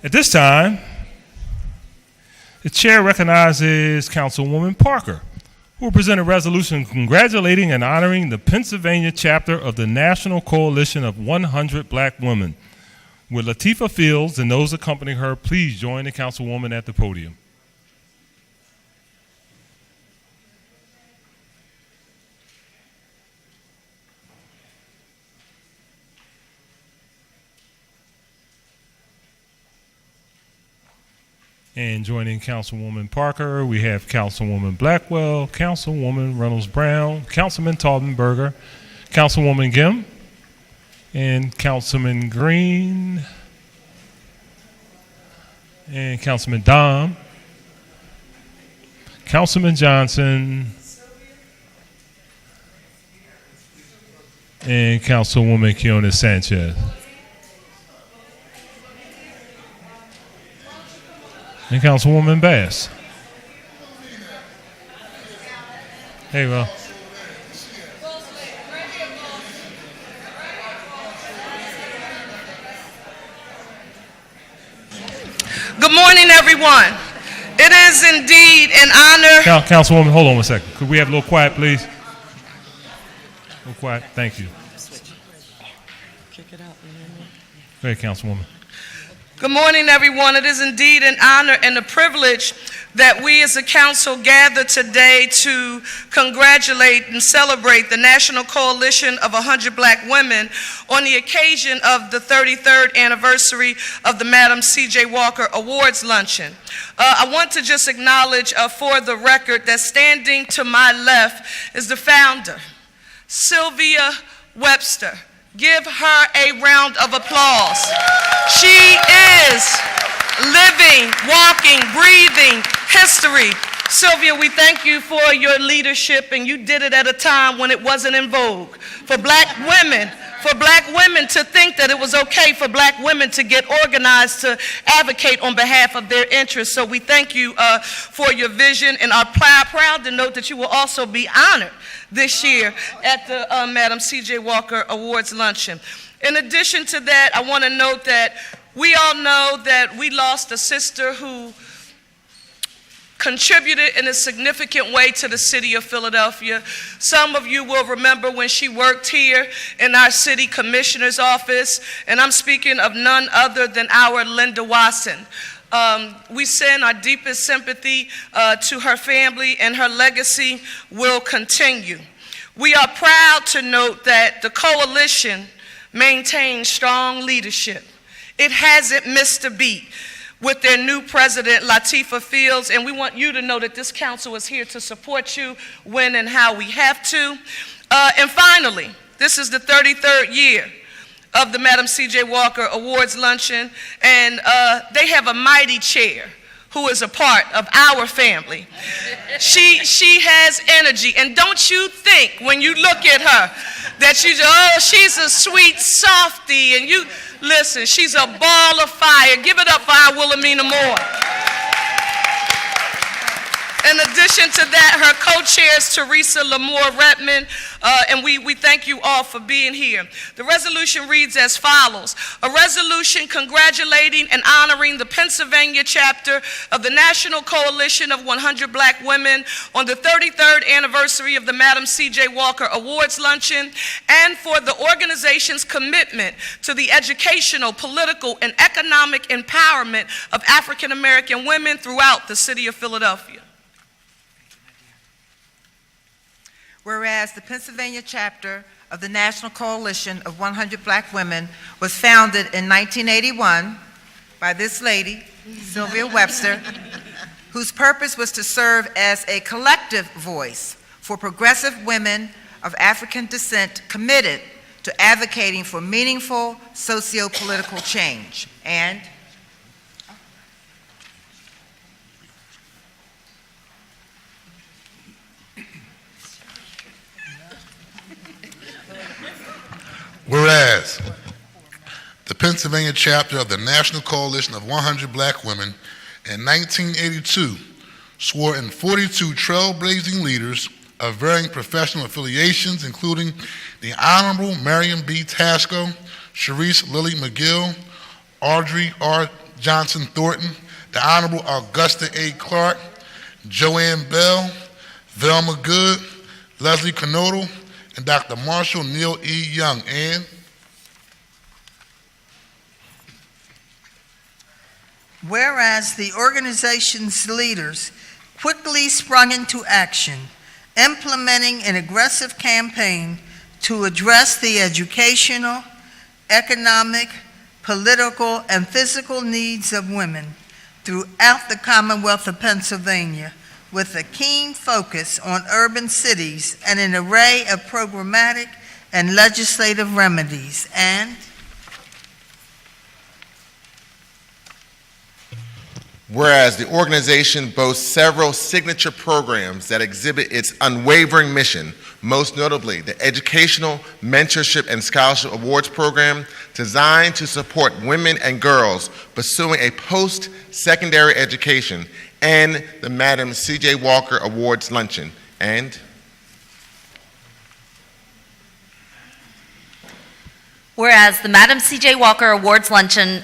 At this time, the chair recognizes Councilwoman Parker, who will present a resolution congratulating and honoring the Pennsylvania chapter of the National Coalition of 100 Black Women. With Latifah Fields and those accompanying her, please join the Councilwoman at the podium. And joining Councilwoman Parker, we have Councilwoman Blackwell, Councilwoman Reynolds-Brown, Councilman Taubenberger, Councilwoman Gim, and Councilman Green, and Councilman Dom, Councilman Johnson, and Councilwoman Kiona Sanchez. And Councilwoman Bass. There you go. Good morning, everyone. It is indeed an honor. Councilwoman, hold on one second. Could we have a little quiet, please? A little quiet. Thank you. Kick it out. Go ahead, Councilwoman. Good morning, everyone. It is indeed an honor and a privilege that we as a council gather today to congratulate and celebrate the National Coalition of 100 Black Women on the occasion of the 33rd anniversary of the Madam C.J. Walker Awards Luncheon. I want to just acknowledge for the record that standing to my left is the founder, Sylvia Webster. Give her a round of applause. She is living, walking, breathing history. Sylvia, we thank you for your leadership, and you did it at a time when it wasn't in vogue. For black women to think that it was okay for black women to get organized to advocate on behalf of their interests. So we thank you for your vision, and are proud to note that you will also be honored this year at the Madam C.J. Walker Awards Luncheon. In addition to that, I want to note that we all know that we lost a sister who contributed in a significant way to the city of Philadelphia. Some of you will remember when she worked here in our city commissioner's office, and I'm speaking of none other than our Linda Watson. We send our deepest sympathy to her family, and her legacy will continue. We are proud to note that the coalition maintains strong leadership. It hasn't missed a beat with their new president, Latifah Fields, and we want you to know that this council is here to support you when and how we have to. And finally, this is the 33rd year of the Madam C.J. Walker Awards Luncheon, and they have a mighty chair who is a part of our family. She has energy, and don't you think when you look at her that she's a sweet softie, and you listen, she's a ball of fire. Give it up for our Wilhelmina Moore. In addition to that, her co-chair is Teresa Lamore Redmond, and we thank you all for being here. The resolution reads as follows: a resolution congratulating and honoring the Pennsylvania chapter of the National Coalition of 100 Black Women on the 33rd anniversary of the Madam C.J. Walker Awards Luncheon, and for the organization's commitment to the educational, political, and economic empowerment of African American women throughout the city of Philadelphia. Whereas the Pennsylvania chapter of the National Coalition of 100 Black Women was founded in 1981 by this lady, Sylvia Webster, whose purpose was to serve as a collective voice for progressive women of African descent committed to advocating for meaningful socio-political change. And whereas the Pennsylvania chapter of the National Coalition of 100 Black Women in 1982 swore in 42 trailblazing leaders of varying professional affiliations, including the Honorable Marion B. Tasco, Sharice Lilly McGill, Audrey R. Johnson Thornton, the Honorable Augusta A. Clark, Joanne Bell, Velma Good, Leslie Knodel, and Dr. Marshall Neil E. Young. And whereas the organization's leaders quickly sprung into action, implementing an aggressive campaign to address the educational, economic, political, and physical needs of women throughout the Commonwealth of Pennsylvania, with a keen focus on urban cities and an array of programmatic and legislative remedies. And whereas the organization boasts several signature programs that exhibit its unwavering mission, most notably the Educational Mentorship and Scholarship Awards Program, designed to support women and girls pursuing a post-secondary education, and the Madam C.J. Walker Awards Luncheon. And whereas the Madam C.J. Walker Awards Luncheon,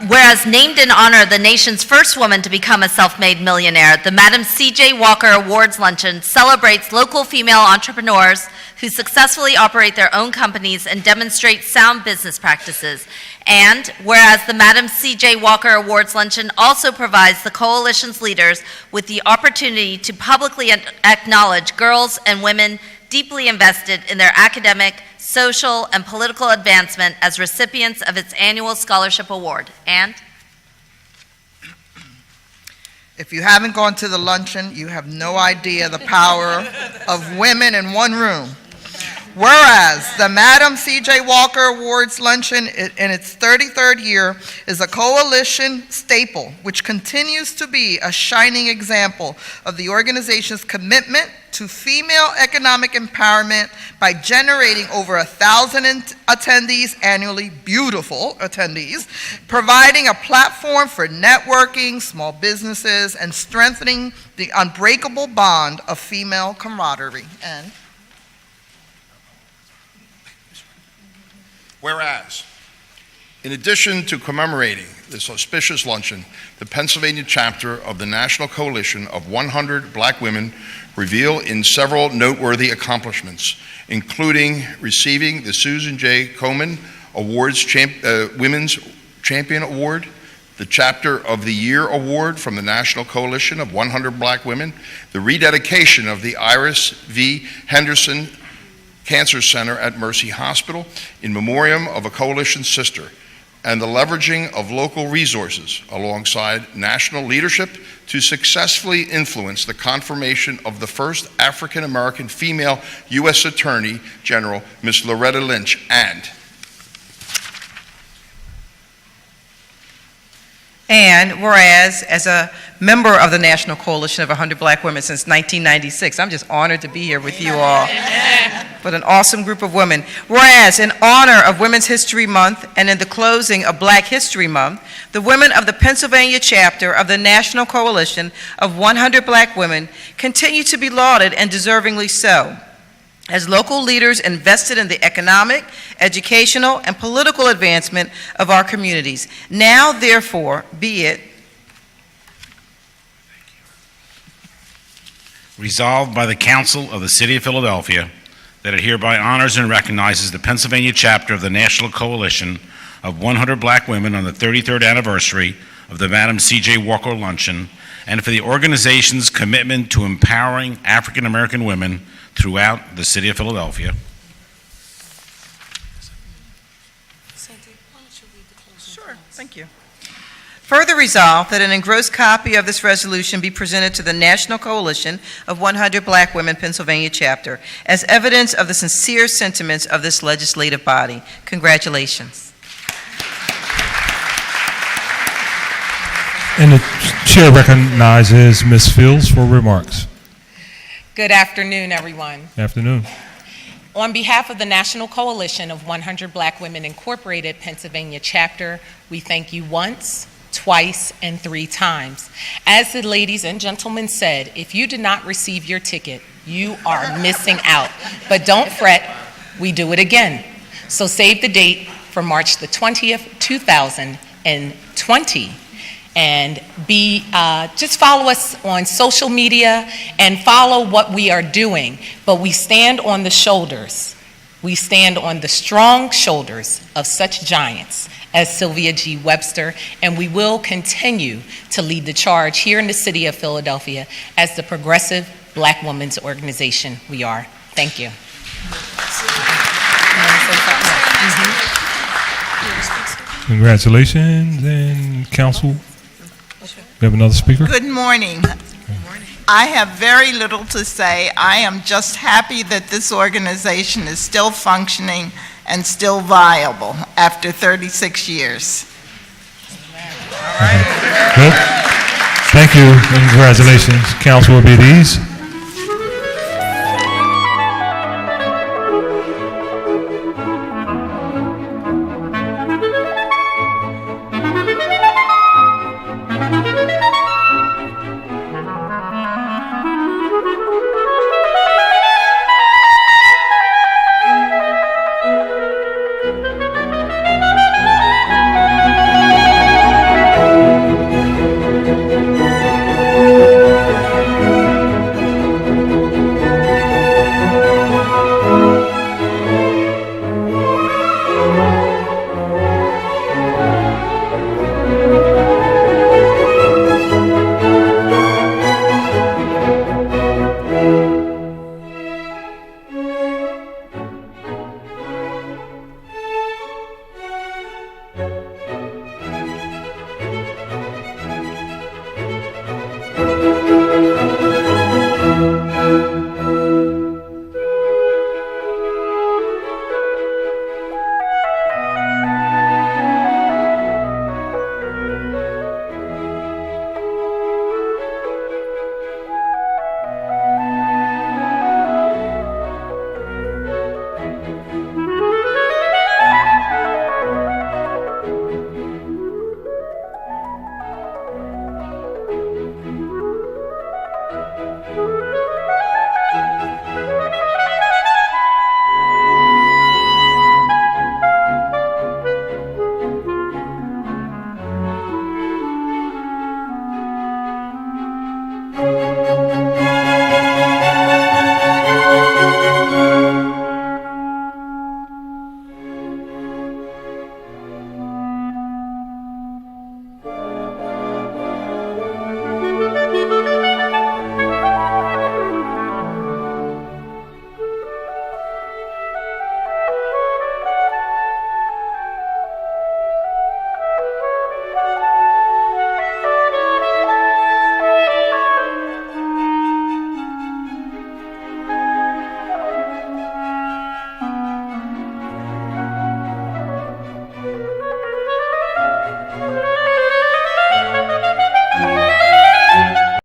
whereas named in honor of the nation's first woman to become a self-made millionaire, the Madam C.J. Walker Awards Luncheon celebrates local female entrepreneurs who successfully operate their own companies and demonstrate sound business practices. And whereas the Madam C.J. Walker Awards Luncheon also provides the coalition's leaders with the opportunity to publicly acknowledge girls and women deeply invested in their academic, social, and political advancement as recipients of its annual scholarship award. And if you haven't gone to the luncheon, you have no idea the power of women in one room. Whereas the Madam C.J. Walker Awards Luncheon in its 33rd year is a coalition staple, which continues to be a shining example of the organization's commitment to female economic empowerment by generating over 1,000 attendees annually, beautiful attendees, providing a platform for networking, small businesses, and strengthening the unbreakable bond of female camaraderie. And whereas, in addition to commemorating this auspicious luncheon, the Pennsylvania chapter of the National Coalition of 100 Black Women reveal in several noteworthy accomplishments, including receiving the Susan J. Komen Awards Women's Champion Award, the Chapter of the Year Award from the National Coalition of 100 Black Women, the rededication of the Iris V. Henderson Cancer Center at Mercy Hospital in memoriam of a coalition sister, and the leveraging of local resources alongside national leadership to successfully influence the confirmation of the first African American female U.S. Attorney General, Ms. Loretta Lynch. And whereas, as a member of the National Coalition of 100 Black Women since 1996, I'm just honored to be here with you all. What an awesome group of women. Whereas, in honor of Women's History Month and in the closing of Black History Month, the women of the Pennsylvania chapter of the National Coalition of 100 Black Women continue to be lauded, and deservingly so, as local leaders invested in the economic, educational, and political advancement of our communities. Now, therefore, be it resolved by the Council of the City of Philadelphia that it hereby honors and recognizes the Pennsylvania chapter of the National Coalition of 100 Black Women on the 33rd anniversary of the Madam C.J. Walker Luncheon, and for the organization's commitment to empowering African American women throughout the City of Philadelphia. Sure, thank you. Further resolved that an engrossed copy of this resolution be presented to the National Coalition of 100 Black Women Pennsylvania chapter as evidence of the sincere sentiments of this legislative body. Congratulations. And the chair recognizes Ms. Fields for remarks. Good afternoon, everyone. Afternoon. On behalf of the National Coalition of 100 Black Women Incorporated Pennsylvania chapter, we thank you once, twice, and 3 times. As the ladies and gentlemen said, if you did not receive your ticket, you are missing out. But don't fret, we do it again. So save the date for March the 20th, 2000 2020. And just follow us on social media and follow what we are doing. But we stand on the shoulders. We stand on the strong shoulders of such giants as Sylvia G. Webster, and we will continue to lead the charge here in the city of Philadelphia as the progressive Black women's organization we are. Thank you. Congratulations, and council. We have another speaker. Good morning. I have very little to say. I am just happy that this organization is still functioning and still viable after 36 years. Good. Thank you, and congratulations. Council will be at ease.